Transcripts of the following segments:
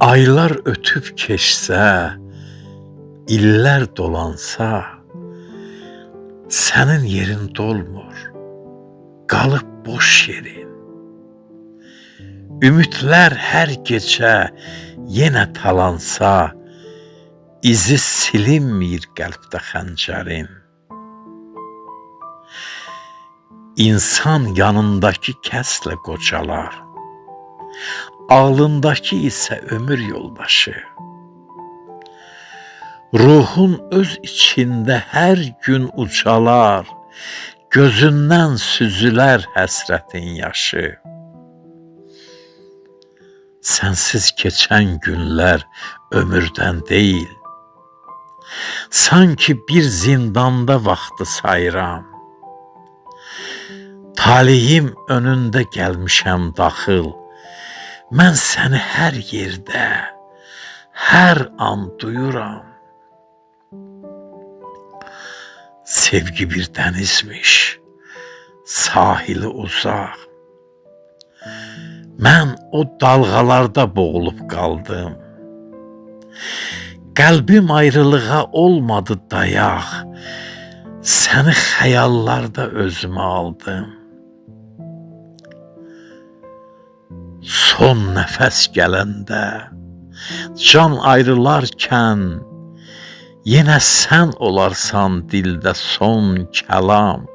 Aylar ötüb keçsə, illər dolansa, sənin yerin dolmur, qalıb boş yerin. Ümidlər hər gecə yenə talansa, izi silinmir qəlbdə xəncərin. İnsan yanındakı kəslə qocalar, ağlındakı isə ömür yoldaşı. Ruhun öz içində hər gün ucalar, gözündən süzülər həsrətin yaşı. Sənsiz keçən günlər ömürdən deyil, sanki bir zindanda vaxtı sayıram. Talihim önündə gəlmişəm daxıl, mən səni hər yerdə, hər an duyuram. Sevgi bir dənizmiş, sahili uzaq. Mən o dalğalarda boğulub qaldım. Qəlbim ayrılığa olmadı dayaq, səni xəyallarda özümə aldım. Son nəfəs gələndə, can ayrılarkən, yenə sən olarsan dildə son kəlam.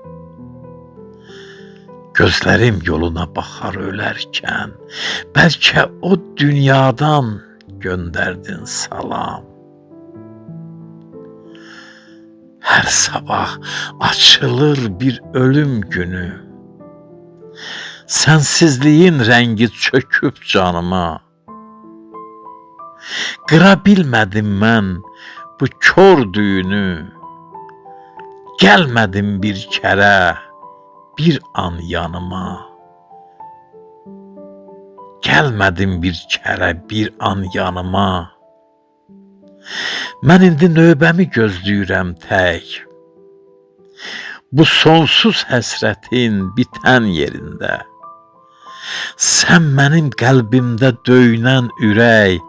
Gözlərim yoluna baxar ölərkən, bəlkə o dünyadan göndərdin salam. Hər sabah açılır bir ölüm günü, sənsizliyin rəngi çöküb canıma. Qıra bilmədim mən bu kör düyünü, gəlmədim bir kərə, bir an yanıma. Gəlmədim bir kərə, bir an yanıma. Mən indi növbəmi gözləyirəm tək, bu sonsuz həsrətin bitən yerində. Sən mənim qəlbimdə döyünən ürək,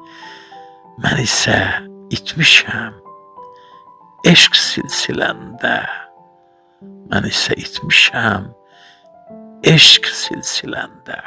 mən isə itmişəm eşq silsiləndə. Mən isə itmişəm eşq silsiləndə.